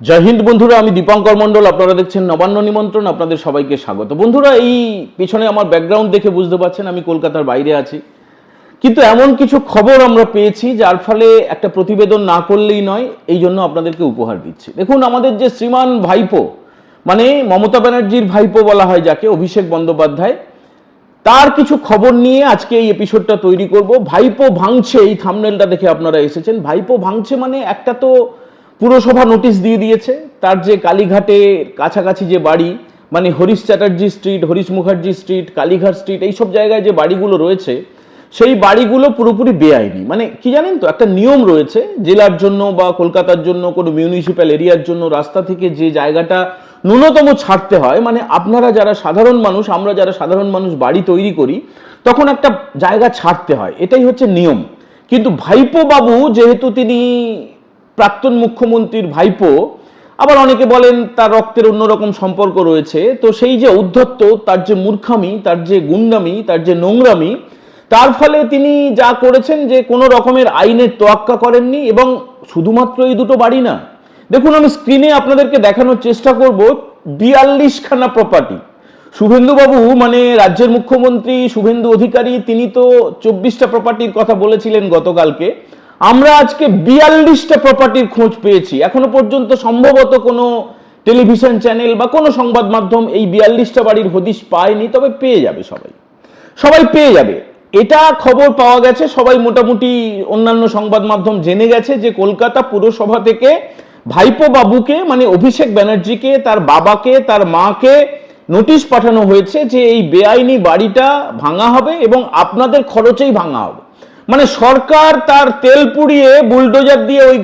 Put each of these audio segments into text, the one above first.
জয় হিন্দ বন্ধুরা, আমি দীপঙ্কর মণ্ডল। আপনারা দেখছেন নবান্ন নিমন্ত্রণ। আপনাদের সবাইকে স্বাগত। বন্ধুরা, এই পিছনে আমার ব্যাকগ্রাউন্ড দেখে বুঝতে পারছেন আমি কলকাতার বাইরে আছি, কিন্তু এমন কিছু খবর আমরা পেয়েছি যার ফলে একটা প্রতিবেদন না করলেই নয়, এই জন্য আপনাদেরকে উপহার দিচ্ছি। দেখুন, আমাদের যে শ্রীমান ভাইপো, মানে মমতা ব্যানার্জির ভাইপো বলা হয় যাকে, অভিষেক বন্দ্যোপাধ্যায়, তার কিছু খবর নিয়ে আজকে এই এপিসোডটা তৈরি করব। ভাইপো ভাঙছে, এই থাম্বনেলটা দেখে আপনারা এসেছেন। ভাইপো ভাঙছে মানে একটা তো পুরসভা নোটিশ দিয়ে দিয়েছে, তার যে কালীঘাটের কাছাকাছি যে বাড়ি, মানে Harish Chatterjee street, Harish Mukherjee street, Kalighat street, এইসব জায়গায় যে বাড়িগুলো রয়েছে, সেই বাড়িগুলো পুরোপুরি বেআইনি। মানে কি জানেন তো, একটা নিয়ম রয়েছে জেলার জন্য বা কলকাতার জন্য, কোনো মিউনিসিপ্যাল এরিয়ার জন্য রাস্তা থেকে যে জায়গাটা ন্যূনতম ছাড়তে হয়, মানে আপনারা যারা সাধারণ মানুষ, আমরা যারা সাধারণ মানুষ বাড়ি তৈরি করি, তখন একটা জায়গা ছাড়তে হয়, এটাই হচ্ছে নিয়ম। কিন্তু ভাইপো বাবু, যেহেতু তিনি প্রাক্তন মুখ্যমন্ত্রীর ভাইপো, আবার অনেকে বলেন তার রক্তের অন্যরকম সম্পর্ক রয়েছে, তো সেই যে ঔদ্ধত্য, তার যে মূর্খামি, তার যে গুন্ডামি, তার যে নোংরামি, তার ফলে তিনি যা করেছেন যে কোনো রকমের আইনের তোয়াক্কা করেননি। এবং শুধুমাত্র এই দুটো বাড়ি না, দেখুন আমি স্ক্রিনে আপনাদেরকে দেখানোর চেষ্টা করব 42খানা প্রপার্টি। শুভেন্দুবাবু, মানে রাজ্যের মুখ্যমন্ত্রী শুভেন্দু অধিকারী, তিনি তো 24টা প্রপার্টির কথা বলেছিলেন গতকালকে। আমরা আজকে 42টা প্রপার্টির খোঁজ পেয়েছি। এখনো পর্যন্ত সম্ভবত কোনো টেলিভিশন চ্যানেল বা কোনো সংবাদ মাধ্যম এই 42টা বাড়ির হদিশ পায়নি, তবে পেয়ে যাবে, সবাই সবাই পেয়ে যাবে। এটা খবর পাওয়া গেছে, সবাই মোটামুটি অন্যান্য সংবাদ মাধ্যম জেনে গেছে যে কলকাতা পুরসভা থেকে ভাইপো বাবুকে, মানে অভিষেক ব্যানার্জিকে, তার বাবাকে, তার মাকে নোটিশ পাঠানো হয়েছে যে এই বেআইনি বাড়িটা ভাঙা হবে এবং আপনাদের খরচেই ভাঙা হবে। মানে সরকার তার তেল পুড়িয়ে বুলডোজার দিয়ে ওই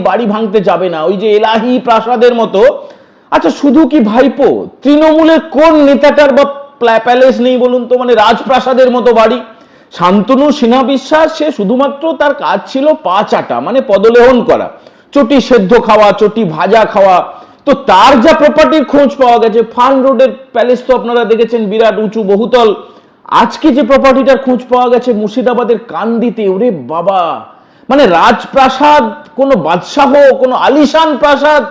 বাড়ি ভাঙতে যাবে না, ওই যে এলাহি প্রাসাদের মতো। আচ্ছা, শুধু কি ভাইপো, তৃণমূলের কোন নেতাটার বা প্যালেস নেই বলুন তো, মানে রাজপ্রাসাদের মতো বাড়ি? শান্তনু সিনহা বিশ্বাস, সে শুধুমাত্র তার কাজ ছিল পা চাটা, মানে পদলেহন করা, চটি সেদ্ধ খাওয়া, চটি ভাজা খাওয়া। তো তার যা প্রপার্টির খোঁজ পাওয়া গেছে, ফার্ন রোডের প্যালেস তো আপনারা দেখেছেন, বিরাট উঁচু বহুতল। আজকে যে প্রপার্টিটার খোঁজ পাওয়া গেছে মুর্শিদাবাদের কান্দিতে, ওরে বাবা, মানে রাজপ্রাসাদ, কোনো বাদশাহ, কোনো আলিশান প্রাসাদ,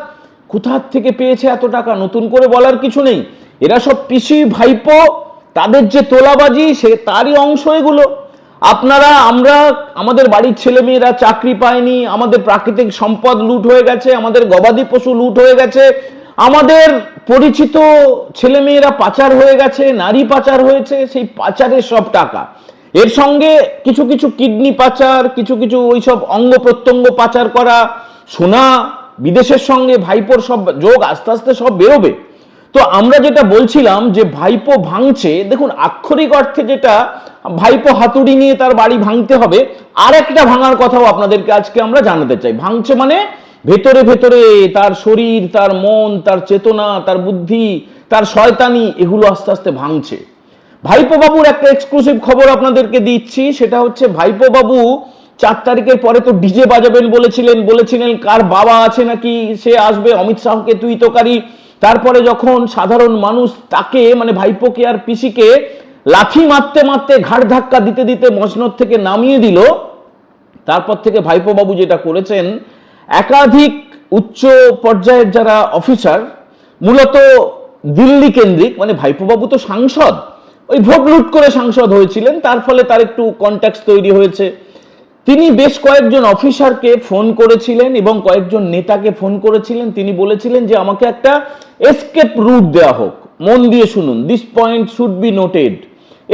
কোথা থেকে পেয়েছে এত টাকা? নতুন করে বলার কিছু নেই, এরা সব পিসি ভাইপো, তাদের যে তোলাবাজি, সে তারই অংশ এগুলো। আপনারা, আমরা, আমাদের বাড়ির ছেলে মেয়েরা চাকরি পায়নি, আমাদের প্রাকৃতিক সম্পদ লুট হয়ে গেছে, আমাদের গবাদি পশু লুট হয়ে গেছে, আমাদের পরিচিত ছেলে মেয়েরা পাচার হয়ে গেছে, নারী পাচার হয়েছে, সেই পাচারের সব টাকা, এর সঙ্গে কিছু কিছু কিডনি পাচার, কিছু কিছু ওইসব অঙ্গ প্রত্যঙ্গ পাচার করা, সোনা বিদেশের সঙ্গে ভাইপোর সব যোগ আস্তে আস্তে সব বেরোবে। তো আমরা যেটা বলছিলাম যে ভাইপো ভাঙছে, দেখুন আক্ষরিক অর্থে যেটা, ভাইপো হাতুড়ি নিয়ে তার বাড়ি ভাঙতে হবে, আর একটা ভাঙার কথাও আপনাদেরকে আজকে আমরা জানাতে চাই। ভাঙছে মানে ভেতরে ভেতরে তার শরীর, তার মন, তার চেতনা, তার বুদ্ধি, তার শয়তানি, এগুলো আস্তে আস্তে ভাঙছে। ভাইপো বাবুর একটা এক্সক্লুসিভ খবর আপনাদেরকে দিচ্ছি, সেটা হচ্ছে ভাইপো বাবু 4 তারিখের পরে তো ডিজে বাজাবেন বলেছিলেন কার বাবা আছে নাকি সে আসবে, অমিত শাহকে তুই তোকারি। তারপরে যখন সাধারণ মানুষ তাকে, মানে ভাইপোকে আর পিসিকে লাথি মারতে মারতে, ঘাড় ধাক্কা দিতে দিতে মসনদ থেকে নামিয়ে দিল, তারপর থেকে ভাইপো বাবু যেটা করেছেন, একাধিক উচ্চ পর্যায়ের যারা অফিসার, মূলত দিল্লি কেন্দ্রিক, মানে ভাইপো বাবু তো সাংসদ, ওই ভোট লুট করে সাংসদ হয়েছিলেন, তার ফলে তার একটু কন্ট্যাক্ট তৈরি হয়েছে। তিনি বেশ কয়েকজন অফিসারকে ফোন করেছিলেন এবং কয়েকজন নেতাকে ফোন করেছিলেন। তিনি বলেছিলেন যে আমাকে একটা এসকেপ রুট দেওয়া হোক। মন দিয়ে শুনুন, this point should be noted.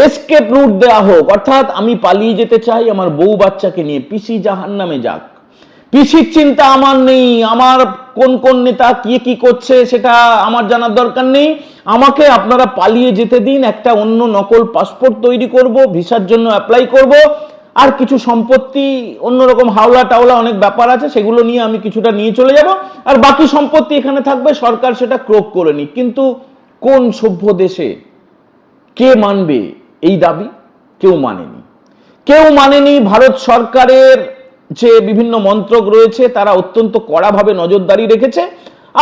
Escape route দেওয়া হোক, অর্থাৎ আমি পালিয়ে যেতে চাই আমার বউ বাচ্চাকে নিয়ে, পিসি জাহান্নামে যাক, পিসির চিন্তা আমার নেই, আমার কোন কোন নেতা কি কি করছে সেটা আমার জানার দরকার নেই, আমাকে আপনারা পালিয়ে যেতে দিন, একটা অন্য নকল পাসপোর্ট তৈরি করব, ভিসার জন্য অ্যাপ্লাই করব, আর কিছু সম্পত্তি অন্যরকম হাওলা টাওলা অনেক ব্যাপার আছে, সেগুলো নিয়ে আমি কিছুটা নিয়ে চলে যাব, আর বাকি সম্পত্তি এখানে থাকবে, সরকার সেটা ক্রোক করে নি। কিন্তু কোন সভ্য দেশে কে মানবে এই দাবি? কেউ মানেনি, কেউ মানেনি। ভারত সরকারের যে বিভিন্ন মন্ত্রক রয়েছে তারা অত্যন্ত কড়াভাবে নজরদারি রেখেছে।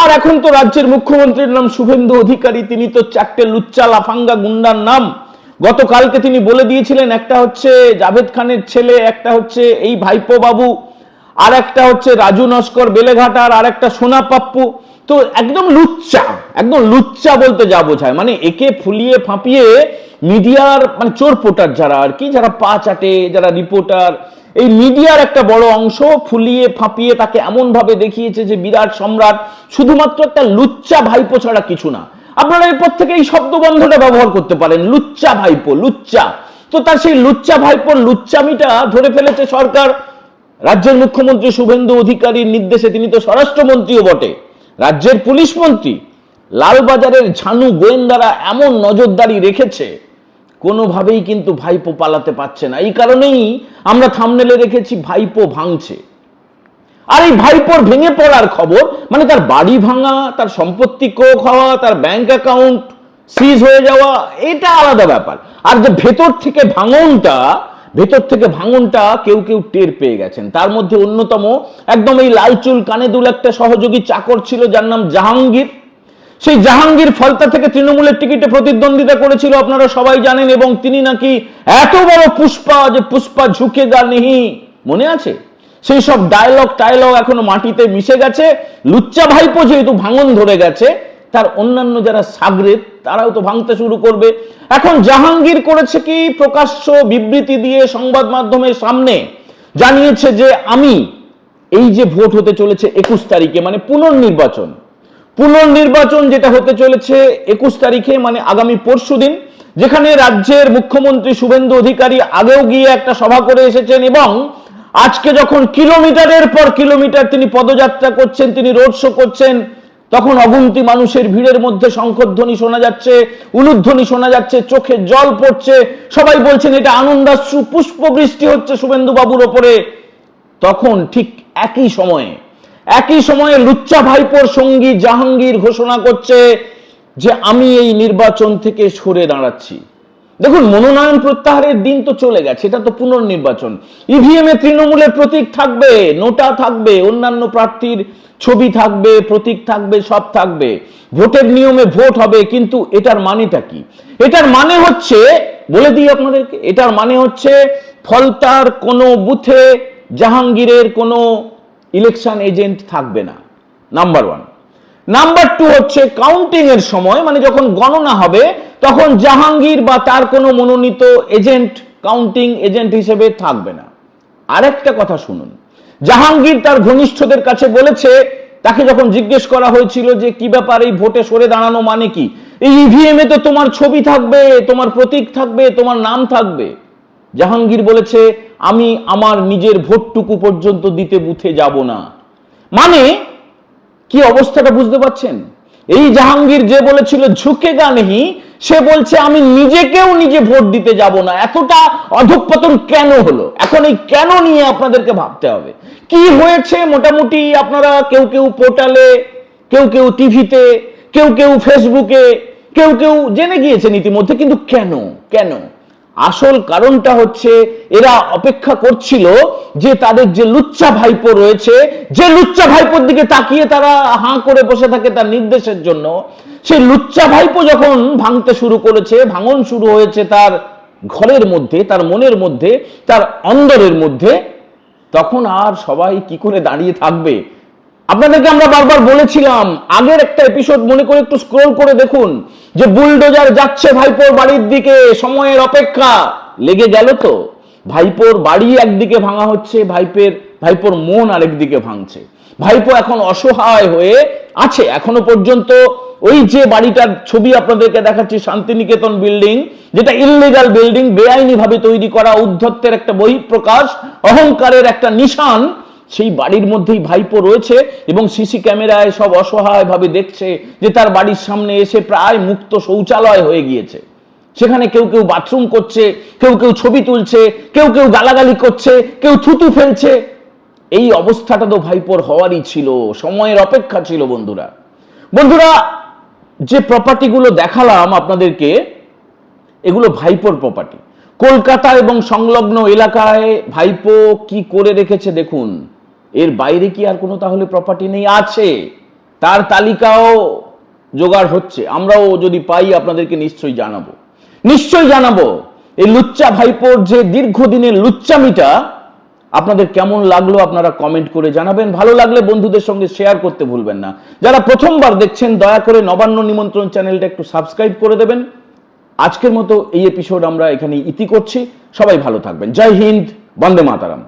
আর এখন তো রাজ্যের মুখ্যমন্ত্রীর নাম শুভেন্দু অধিকারী, তিনি তো 4টে লুচ্চা লাফাঙ্গা গুন্ডার নাম গতকালকে তিনি বলে দিয়েছিলেন, একটা হচ্ছে জাভেদ খানের ছেলে, একটা হচ্ছে এই ভাইপো বাবু, আর একটা হচ্ছে রাজু নস্কর বেলেঘাটার, আর একটা সোনা পাপ্পু। তো একদম লুচ্চা, একদম লুচ্চা বলতে যা বোঝায়, মানে একে ফুলিয়ে ফাঁপিয়ে মিডিয়ার মানে চোর পোটার যারা আর কি, যারা পা চাটে, যারা রিপোর্টার, এই মিডিয়ার একটা বড় অংশ ফুলিয়ে ফাঁপিয়ে তাকে এমন ভাবে দেখিয়েছে যে বিরাট সম্রাট, শুধুমাত্র একটা লুচ্চা ভাইপো ছাড়া কিছু না। আপনারা এরপর থেকে এই শব্দবন্ধটা ব্যবহার করতে পারেন, লুচ্চা ভাইপো, লুচ্চা। তো তার সেই লুচ্চা ভাইপোর লুচ্চামিটা ধরে ফেলেছে সরকার। রাজ্যের মুখ্যমন্ত্রী শুভেন্দু অধিকারীর নির্দেশে, তিনি তো স্বরাষ্ট্রমন্ত্রীও বটে, রাজ্যের পুলিশ মন্ত্রী, লালবাজারের ঝানু গোয়েন্দারা এমন নজরদারি রেখেছে, কোনোভাবেই কিন্তু ভাইপো পালাতে পারছে না। এই কারণেই আমরা থাম্বনেলে রেখেছি ভাইপো ভাঙছে। আর এই ভাইপোর ভেঙে পড়ার খবর, মানে তার বাড়ি ভাঙা, তার সম্পত্তি ক্রোক হওয়া, তার ব্যাংক অ্যাকাউন্ট সিজ হয়ে যাওয়া, এটা আলাদা ব্যাপার। আর যে ভেতর থেকে ভাঙনটা কেউ কেউ টের পেয়ে গেছেন। তার মধ্যে অন্যতম একদম এই লালচুল কানে দুল একটা সহযোগী চাকর ছিল, যার নাম জাহাঙ্গীর। সেই জাহাঙ্গীর ফলতা থেকে তৃণমূলের টিকিটে প্রতিদ্বন্দ্বিতা করেছিল, আপনারা সবাই জানেন। এবং তিনি নাকি এত বড় পুষ্পা, যে পুষ্পা ঝুঁকেগা নেহি, মনে আছে? সেই সব ডায়লগ এখনো মাটিতে মিশে গেছে। লুচ্চা ভাইপো যেহেতু ভাঙন ধরে গেছে, তার অন্যান্য যারা সাগরেদ তারাও তো ভাঙতে শুরু করবে। এখন জাহাঙ্গীর করেছে কি, প্রকাশ্য বিবৃতি দিয়ে সংবাদ মাধ্যমের সামনে জানিয়েছে যে আমি এই যে ভোট হতে চলেছে 21 তারিখে, মানে পুনর্নির্বাচন যেটা হতে চলেছে 21 তারিখে, মানে আগামী পরশুদিন, যেখানে রাজ্যের মুখ্যমন্ত্রী শুভেন্দু অধিকারী আগেও গিয়ে একটা সভা করে এসেছেন, এবং আজকে যখন কিলোমিটারের পর কিলোমিটার তিনি পদযাত্রা করছেন, তিনি রোড শো করছেন, তখন অগুন্তি মানুষের ভিড়ের মধ্যে শঙ্খধ্বনি শোনা যাচ্ছে, উলুধ্বনি শোনা যাচ্ছে, চোখে জল পড়ছে, সবাই বলছেন এটা আনন্দাশ্রু, পুষ্প বৃষ্টি হচ্ছে শুভেন্দু বাবুর ওপরে। তখন ঠিক একই সময়ে লুচ্চা ভাইপোর সঙ্গী জাহাঙ্গীর ঘোষণা করছে যে আমি এই নির্বাচন থেকে সরে দাঁড়াচ্ছি। দেখুন, মনোনয়ন প্রত্যাহারের দিন তো চলে গেছে, এটা তো পুনর্নির্বাচন। ইভিএম এ তৃণমূলের প্রতীক থাকবে, নোটা থাকবে, অন্যান্য প্রার্থীর ছবি থাকবে, প্রতীক থাকবে, সব থাকবে, ভোটের নিয়মে ভোট হবে। কিন্তু এটার মানেটা কি? এটার মানে হচ্ছে, বলে দিই আপনাদেরকে, এটার মানে হচ্ছে ফলতার কোনো বুথে জাহাঙ্গীরের কোনো ইলেকশন এজেন্ট থাকবে না, নাম্বার 1। নাম্বার 2 হচ্ছে কাউন্টিং এর সময়, মানে যখন গণনা হবে, তখন জাহাঙ্গীর বা তার কোনো মনোনীত এজেন্ট কাউন্টিং এজেন্ট হিসেবে থাকবে না। আরেকটা কথা শুনুন, জাহাঙ্গীর তার ঘনিষ্ঠদের কাছে বলেছে, তাকে যখন জিজ্ঞেস করা হয়েছিল যে কি ব্যাপার এই ভোটে সরে দাঁড়ানো মানে কি, এই ইভিএম এ তো তোমার ছবি থাকবে, তোমার প্রতীক থাকবে, তোমার নাম থাকবে। জাহাঙ্গীর বলেছে আমি আমার নিজের ভোটটুকু পর্যন্ত দিতে বুথে যাব না। মানে কি অবস্থাটা বুঝতে পারছেন? এই জাহাঙ্গীর যে বলেছিল ঝুঁকেগা নেহি, সে বলছে আমি নিজে ভোট দিতে যাব না। এতটা অধঃপতন কেন হলো? এখন এই কেন নিয়ে আপনাদেরকে ভাবতে হবে। কি হয়েছে মোটামুটি আপনারা কেউ পোর্টালে, কেউ টিভিতে, কেউ ফেসবুকে, কেউ জেনে গিয়েছেন ইতিমধ্যে। কিন্তু কেন? আসল কারণটা হচ্ছে এরা অপেক্ষা করছিল যে তাদের যে লুচ্চা ভাইপো রয়েছে, যে লুচ্চা ভাইপোর দিকে তাকিয়ে তারা হাঁ করে বসে থাকে তার নির্দেশের জন্য, সেই লুচ্চা ভাইপো যখন ভাঙতে শুরু করেছে, ভাঙন শুরু হয়েছে তার ঘরের মধ্যে, তার মনের মধ্যে, তার অন্দরের মধ্যে, তখন আর সবাই কি করে দাঁড়িয়ে থাকবে? আপনাদেরকে আমরা বারবার বলেছিলাম, আগের একটা এপিসোড মনে করে একটু স্ক্রল করে দেখুন, যে বুলডোজার যাচ্ছে ভাইপোর বাড়ির দিকে, সময়ের অপেক্ষা লেগে গেল। তো ভাইপোর বাড়ি একদিকে ভাঙা হচ্ছে, ভাইপোর মন আরেকদিকে ভাঙছে। ভাইপো এখন অসহায় হয়ে আছে। এখনো পর্যন্ত ওই যে বাড়িটার ছবি আপনাদেরকে দেখাচ্ছি, শান্তিনিকেতন বিল্ডিং, যেটা ইললিগাল বিল্ডিং, বেআইনি ভাবে তৈরি করা, উদ্ধত্তের একটা বহিঃপ্রকাশ, অহংকারের একটা নিশান, সেই বাড়ির মধ্যেই ভাইপো রয়েছে। এবং সিসি ক্যামেরায় সব অসহায় ভাবে দেখছে যে তার বাড়ির সামনে এসে প্রায় মুক্ত শৌচালয় হয়ে গিয়েছে। সেখানে কেউ বাথরুম করছে, কেউ ছবি তুলছে, কেউ গালাগালি করছে, কেউ থুতু ফেলছে। এই অবস্থাটা তো ভাইপোর হওয়ারই ছিল, সময়ের অপেক্ষা ছিল। বন্ধুরা, যে প্রপার্টিগুলো দেখালাম আপনাদেরকে, এগুলো ভাইপোর প্রপার্টি। কলকাতা এবং সংলগ্ন এলাকায় ভাইপো কি করে রেখেছে দেখুন। এর বাইরে কি আর কোনো তাহলে প্রপার্টি নেই? আছে, তার তালিকাও জোগাড় হচ্ছে। আমরাও যদি পাই আপনাদেরকে নিশ্চয়ই জানাবো। এই লুচ্চা ভাইপোর যে দীর্ঘদিনের লুচ্চামিটা, আপনাদের কেমন লাগলো আপনারা কমেন্ট করে জানাবেন। ভালো লাগলে বন্ধুদের সঙ্গে শেয়ার করতে ভুলবেন না। যারা প্রথমবার দেখছেন দয়া করে নবান্ন নিমন্ত্রণ চ্যানেলটা একটু সাবস্ক্রাইব করে দেবেন। আজকের মতো এই এপিসোড আমরা এখানে ইতি করছি। সবাই ভালো থাকবেন। জয় হিন্দ, বন্দে মাতারাম।